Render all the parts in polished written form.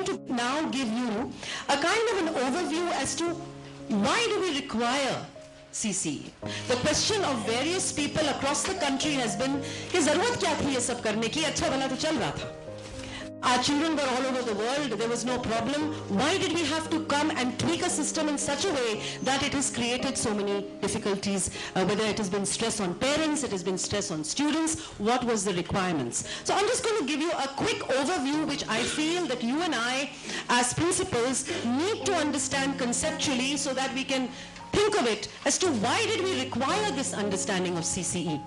going to now give you a kind of an overview as to why do we require CCE. The question of various people across the country has been कि जरूरत क्या थी ये सब करने की, अच्छा भला तो चल रहा था. Our children were all over the world, there was no problem. Why did we have to come and tweak a system in such a way that it has created so many difficulties, whether it has been stress on parents, it has been stress on students, what was the requirements? So I'm just going to give you a quick overview which I feel that you and I as principals need to understand conceptually so that we can think of it as to why did we require this understanding of CCE.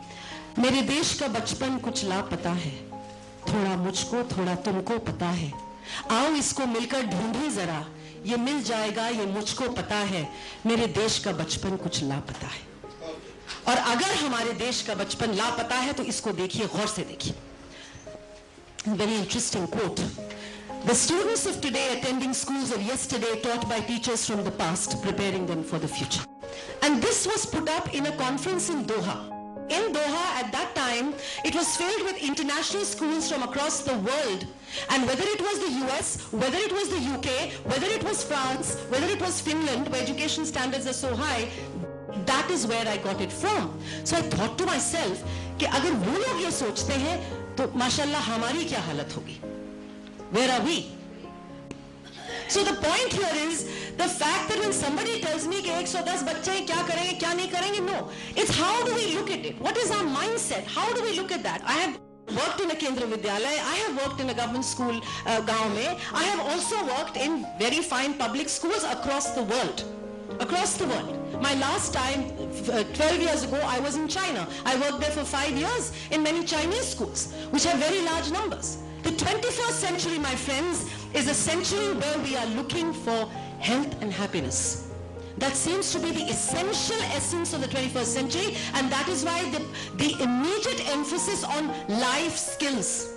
मेरे देश का बचपन कुछ लापता है, थोड़ा मुझको थोड़ा तुमको पता है, आओ इसको मिलकर ढूंढे जरा, ये मिल जाएगा ये मुझको पता है, मेरे देश का बचपन कुछ लापता है. और अगर हमारे देश का बचपन लापता है तो इसको देखिए, गौर से देखिए. Very interesting quote. The students of today attending schools of yesterday taught by teachers from the past, preparing them for the future. And this was put up in a conference in Doha. In Doha at that time, it was filled with international schools from across the world. And whether it was the US, whether it was the UK, whether it was France, whether it was Finland, where education standards are so high, that is where I got it from. So I thought to myself, कि अगर वो लोग ये सोचते हैं, तो माशाल्लाह हमारी क्या हालत होगी? Where are we? So the point here is the fact that when somebody tells me कि 110 बच्चे क्या करेंगे क्या नहीं करेंगे, no, it's how do we look at it? What is our mindset? How do we look at that? I have worked in a Kendra Vidyalaya, I have worked in a government school, गांव में. I have also worked in very fine public schools across the world. Across the world. My last time, 12 years ago, I was in China. I worked there for 5 years in many Chinese schools, which have very large numbers. The 21st century, my friends, is a century where we are looking for health and happiness. That seems to be the essential essence of the 21st century, and that is why the immediate emphasis on life skills.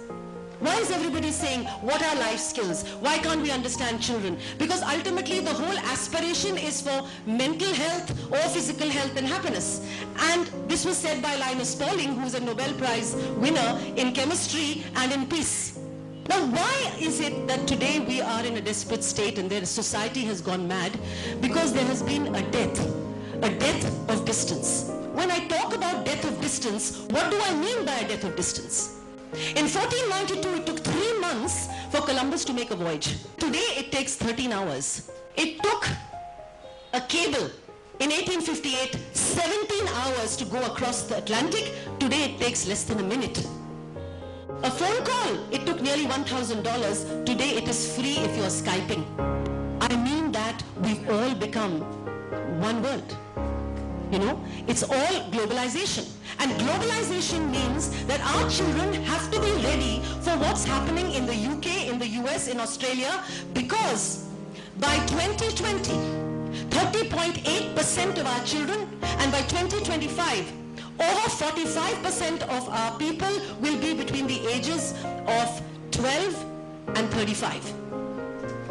Why is everybody saying, what are life skills? Why can't we understand children? Because ultimately the whole aspiration is for mental health or physical health and happiness. And this was said by Linus Pauling, who is a Nobel Prize winner in chemistry and in peace. Now, why is it that today we are in a desperate state and their society has gone mad? Because there has been a death of distance. When I talk about death of distance, what do I mean by a death of distance? In 1492, it took 3 months for Columbus to make a voyage. Today, it takes 13 hours. It took a cable in 1858, 17 hours to go across the Atlantic. Today, it takes less than a minute. A phone call, it took nearly $1,000. Today, it is free if you're Skyping. I mean that we've all become one world. You know, it's all globalization. And globalization means that our children have to be ready for what's happening in the UK, in the US, in Australia, because by 2020, 30.8% of our children, and by 2025, over 45% of our people will be between the ages of 12 and 35.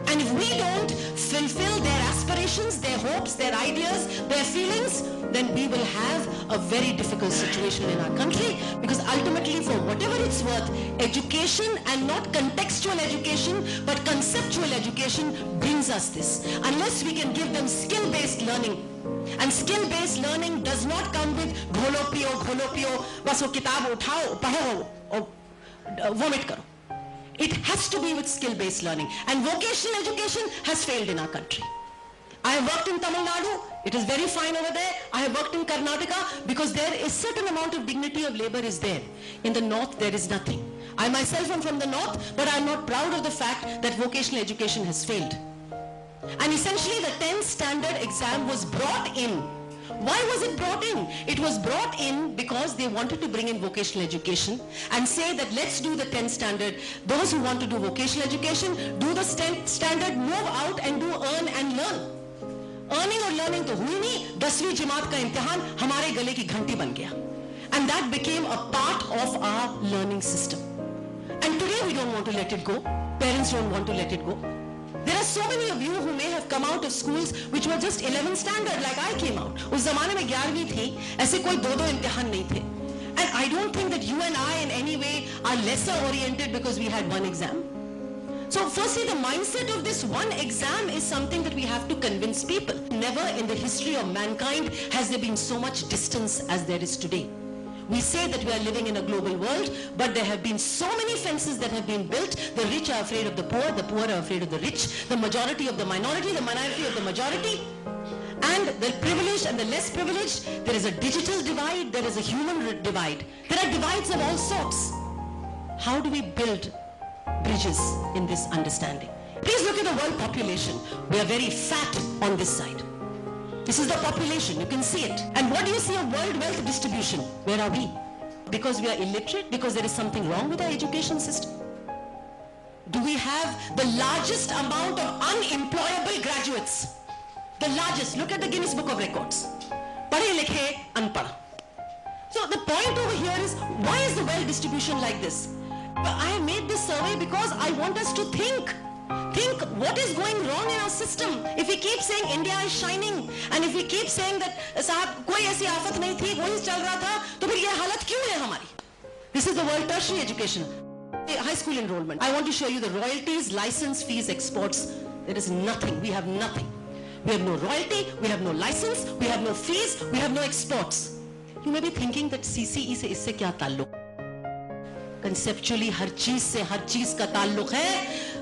And if we don't fulfill their aspirations, their hopes, their ideas, their feelings, then we will have a very difficult situation in our country, because ultimately, for whatever it's worth, education, and not contextual education, but conceptual education, brings us this. Unless we can give them skill-based learning. And skill-based learning does not come with घोलो पियो, बस वो किताब उठाओ, पढ़ो और vomit करो. It has to be with skill-based learning. And vocational education has failed in our country. I have worked in Tamil Nadu. It is very fine over there. I have worked in Karnataka because there is certain amount of dignity of labor is there. In the north, there is nothing. I myself am from the north, but I am not proud of the fact that vocational education has failed. And essentially, the 10th standard exam was brought in. Why was it brought in? It was brought in because they wanted to bring in vocational education and say that let's do the 10th standard. Those who want to do vocational education, do the 10th standard, move out and do earn and learn. Earning or learning तो हुई नहीं, 10वीं जमात का इम्तिहान हमारे गले की घंटी बन गया. And that became a part of our learning system. And today we don't want to let it go. Parents don't want to let it go. There are so many of you who may have come out of schools which were just 11th standard like I came out. उस ज़माने में 11वीं थी, ऐसे कोई दो इम्तिहान नहीं थे. And I don't think that you and I in any way are lesser oriented because we had one exam. So firstly, the mindset of this one exam is something that we have to convince people. Never in the history of mankind has there been so much distance as there is today. We say that we are living in a global world, but there have been so many fences that have been built. The rich are afraid of the poor are afraid of the rich, the majority of the minority of the majority, and the privileged and the less privileged. There is a digital divide, there is a human divide. There are divides of all sorts. How do we build bridges in this understanding? Please look at the world population. We are very fat on this side. This is the population, you can see it. And what do you see of world wealth distribution? Where are we? Because we are illiterate? Because there is something wrong with our education system? Do we have the largest amount of unemployable graduates? The largest. Look at the Guinness Book of Records. Padhe likhe, unpada. So the point over here is, why is the wealth distribution like this? I have made this survey because I want us to think what is going wrong in our system. If we keep saying India is shining, and if we keep saying that साहब कोई ऐसी आफत नहीं थी, वही चल रहा था, तो फिर ये हालत क्यों है हमारी? This is the world tertiary education, high school enrollment. I want to show you the royalties, license fees, exports. There is nothing. We have nothing. We have no royalty, we have no license, we have no fees, we have no exports. You may be thinking that CCE से इससे क्या ताल्लुक? Conceptually हर चीज का ताल्लुक है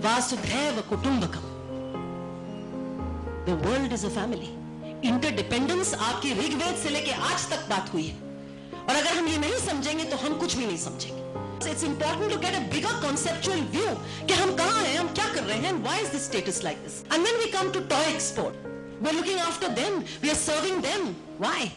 वासुधैव कुटुंबकम. The world is a family. Interdependence आपकी ऋग्वेद से लेके आज तक बात हुई है. और अगर हम ये नहीं समझेंगे तो हम कुछ भी नहीं समझेंगे. It's important to get a bigger conceptual view कि हम कहाँ हैं, हम क्या कर रहे हैं, and why is this status like this? And when we come to toy export, we're looking after them, we are serving them. Why?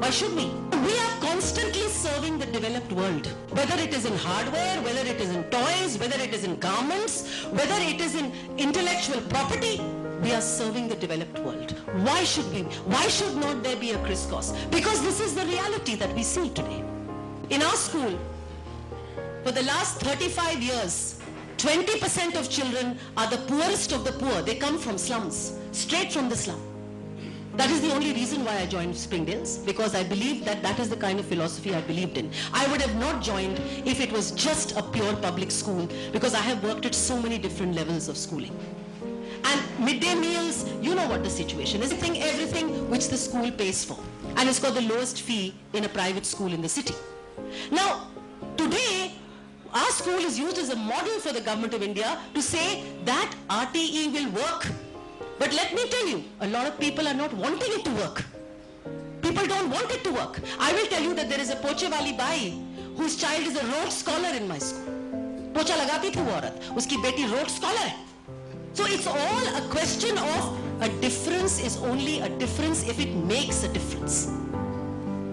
Why should we? We are constantly serving the developed world. Whether it is in hardware, whether it is in toys, whether it is in garments, whether it is in intellectual property, we are serving the developed world. Why should we? Why should not there be a crisscross? Because this is the reality that we see today. In our school, for the last 35 years, 20% of children are the poorest of the poor. They come from slums, straight from the slum. That is the only reason why I joined Springdale's, because I believed that that is the kind of philosophy I believed in. I would have not joined if it was just a pure public school, because I have worked at so many different levels of schooling. And midday meals, you know what the situation is. Everything which the school pays for. And it's got the lowest fee in a private school in the city. Now, today, our school is used as a model for the government of India to say that RTE will work. But let me tell you, a lot of people are not wanting it to work. People don't want it to work. I will tell you that there is a poche wali bai whose child is a Rhodes Scholar in my school. Pocha lagati thi wo aurat, uski beti Rhodes Scholar hai. So it's all a question of a difference is only a difference if it makes a difference.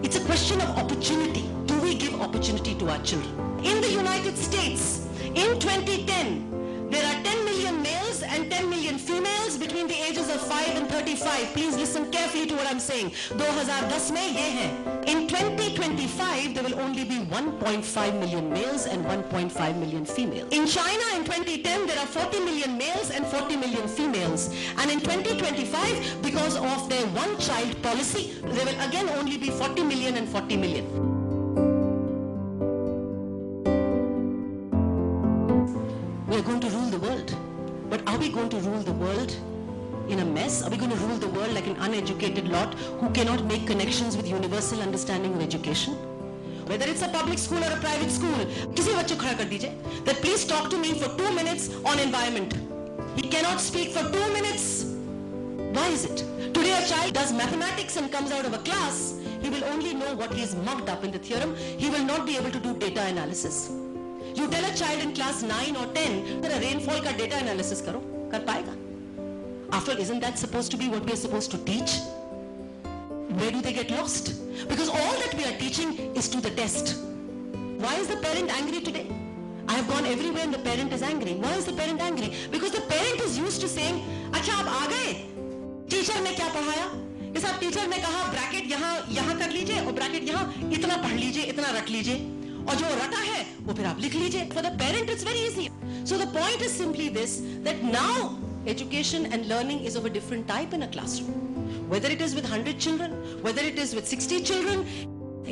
It's a question of opportunity. Do we give opportunity to our children? In the United States, in 2010, there are 10 million males and 10 million females between the ages of 5 and 35. Please listen carefully to what I'm saying. 2010 mein ye hai. In 2025, there will only be 1.5 million males and 1.5 million females. In China, in 2010, there are 40 million males and 40 million females. And in 2025, because of their one-child policy, there will again only be 40 million and 40 million. We are going to rule the world. But are we going to rule the world in a mess? Are we going to rule the world like an uneducated lot who cannot make connections with universal understanding of education? Whether it's a public school or a private school, किसी बच्चे को खड़ा कर दीजिए that please talk to me for 2 minutes on environment. He cannot speak for 2 minutes. Why is it? Today a child does mathematics and comes out of a class, he will only know what he is mugged up in the theorem. He will not be able to do data analysis. You tell a child in class 9 or 10 that a rainfall ka data analysis karo, kar paega? After all, isn't that supposed to be what we are supposed to teach? Where do they get lost? Because all that we are teaching is to the test. Why is the parent angry today? I have gone everywhere and the parent is angry. Why is the parent angry? Because the parent is used to saying, अच्छा आप आ गए? Teacher ने क्या पढ़ाया? ये सब teacher ने कहा ब्रैकेट यहाँ कर लीजिए और ब्रैकेट यहाँ इतना पढ़ लीजिए, इतना रट लीजिए. और जो रटा है वो फिर आप लिख लीजिए. For the parent it's very easy. So the point is simply this, that now education and learning is of a different type in a classroom. Whether it is with 100 children, whether it is with 60 children,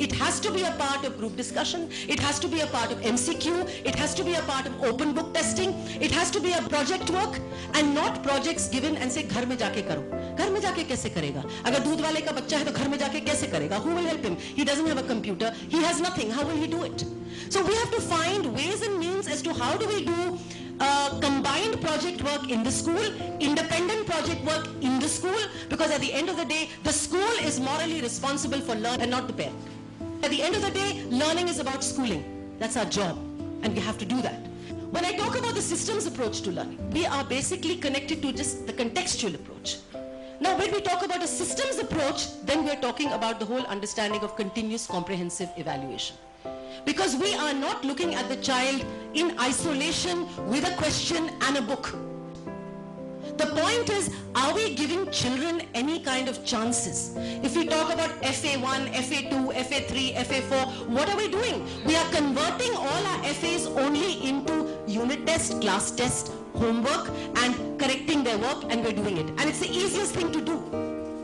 It has to be a part of group discussion. It has to be a part of MCQ. It has to be a part of open book testing. It has to be a project work and not projects given and say घर में जाके करो. घर में जाके कैसे करेगा? अगर दूध वाले का बच्चा है तो घर में जाके कैसे करेगा? Who will help him? He doesn't have a computer. He has nothing. How will he do it? So we have to find ways and means as to how do we do combined project work in the school, independent project work in the school, because at the end of the day, the school is morally responsible for learning and not the parent. At the end of the day, learning is about schooling. That's our job, and we have to do that. When I talk about the systems approach to learning, we are basically connected to just the contextual approach. Now, when we talk about a systems approach, then we are talking about the whole understanding of continuous comprehensive evaluation. Because we are not looking at the child in isolation with a question and a book. The point is, are we giving children any kind of chances? If we talk about FA1, FA2, FA3, FA4, what are we doing? We are converting all our FAs only into unit test, class test, homework, and correcting their work, and we're doing it. And it's the easiest thing to do.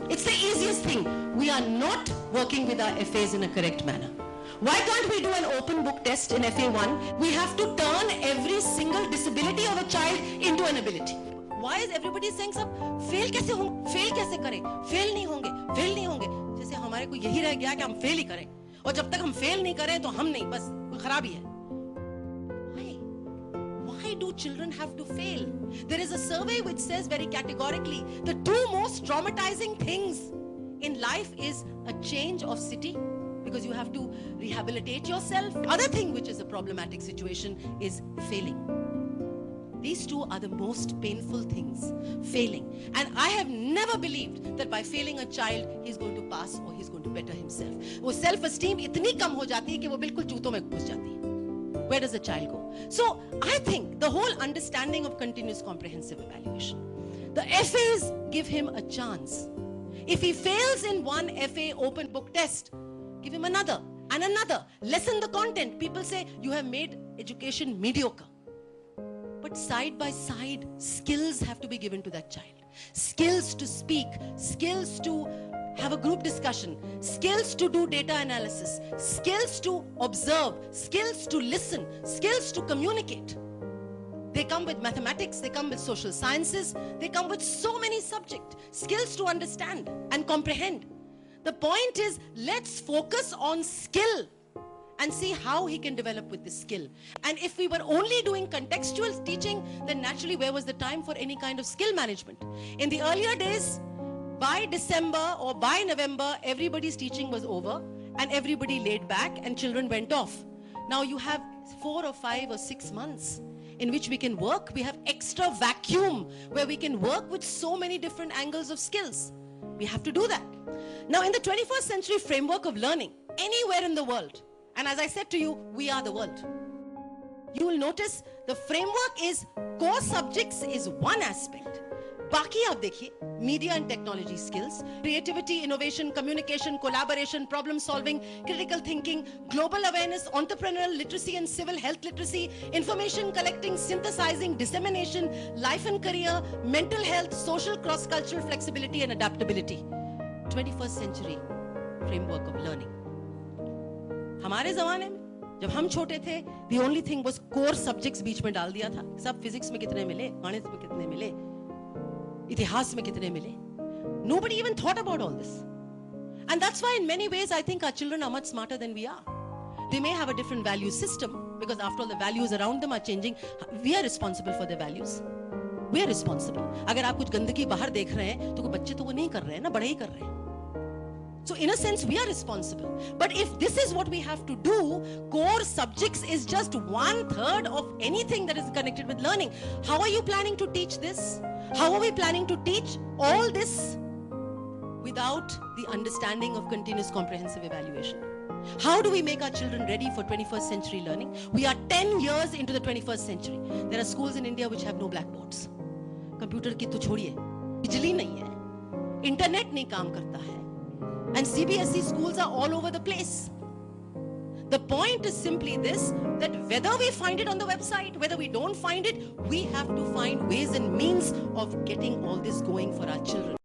It's the easiest thing. We are not working with our FAs in a correct manner. Why can't we do an open book test in FA1? We have to turn every single disability of a child into an ability. Why is everybody saying सब fail कैसे होंगे, fail कैसे करें, fail नहीं होंगे, fail नहीं होंगे, जैसे हमारे को यही रह गया कि हम fail ही करें, और जब तक हम fail नहीं करें तो हम नहीं, बस कोई खराबी है. Why do children have to fail? There is a survey which says very categorically the two most traumatizing things in life is a change of city, because you have to rehabilitate yourself. Other thing which is a problematic situation is failing. These two are the most painful things, failing. And I have never believed that by failing a child, he's going to pass or he's going to better himself. वो self-esteem इतनी कम हो जाती है कि वो बिल्कुल जूतों में घुस जाती है. Where does the child go? So I think the whole understanding of continuous comprehensive evaluation, the FAs give him a chance. If he fails in one FA open book test, give him another and another. Lessen the content. People say you have made education mediocre. But side by side, skills have to be given to that child. Skills to speak, skills to have a group discussion, skills to do data analysis, skills to observe, skills to listen, skills to communicate. They come with mathematics, they come with social sciences, they come with so many subjects, skills to understand and comprehend. The point is, let's focus on skill and see how he can develop with this skill. And if we were only doing contextual teaching, then naturally where was the time for any kind of skill management? In the earlier days, by December or by November, everybody's teaching was over and everybody laid back and children went off. Now you have 4 or 5 or 6 months in which we can work. We have extra vacuum where we can work with so many different angles of skills. We have to do that. Now in the 21st century framework of learning, anywhere in the world, and as I said to you, we are the world. You will notice the framework is core subjects is one aspect. बाकी आप देखिए, media and technology skills, creativity, innovation, communication, collaboration, problem solving, critical thinking, global awareness, entrepreneurial literacy and civil health literacy, information collecting, synthesizing, dissemination, life and career, mental health, social cross-cultural flexibility and adaptability. 21st century framework of learning. हमारे जमाने में जब हम छोटे थे, the only thing was core subjects बीच में डाल दिया था. सब physics में कितने मिले, गणित में कितने मिले, इतिहास में कितने मिले. Nobody even thought about all this. And that's why in many ways I think our children are much smarter than we are. They may have a different value system because after all the values around them are changing. We are responsible for their values. We are responsible. अगर आप कुछ गंदगी बाहर देख रहे हैं तो बच्चे तो वो नहीं कर रहे हैं ना, बड़े ही कर रहे हैं. So in a sense, we are responsible. But if this is what we have to do, core subjects is just 1/3 of anything that is connected with learning. How are you planning to teach this? How are we planning to teach all this without the understanding of continuous comprehensive evaluation? How do we make our children ready for 21st century learning? We are 10 years into the 21st century. There are schools in India which have no blackboards. Computer की तो छोड़िए, बिजली नहीं है, internet नहीं काम करता है. And CBSE schools are all over the place. The point is simply this, that whether we find it on the website, whether we don't find it, we have to find ways and means of getting all this going for our children.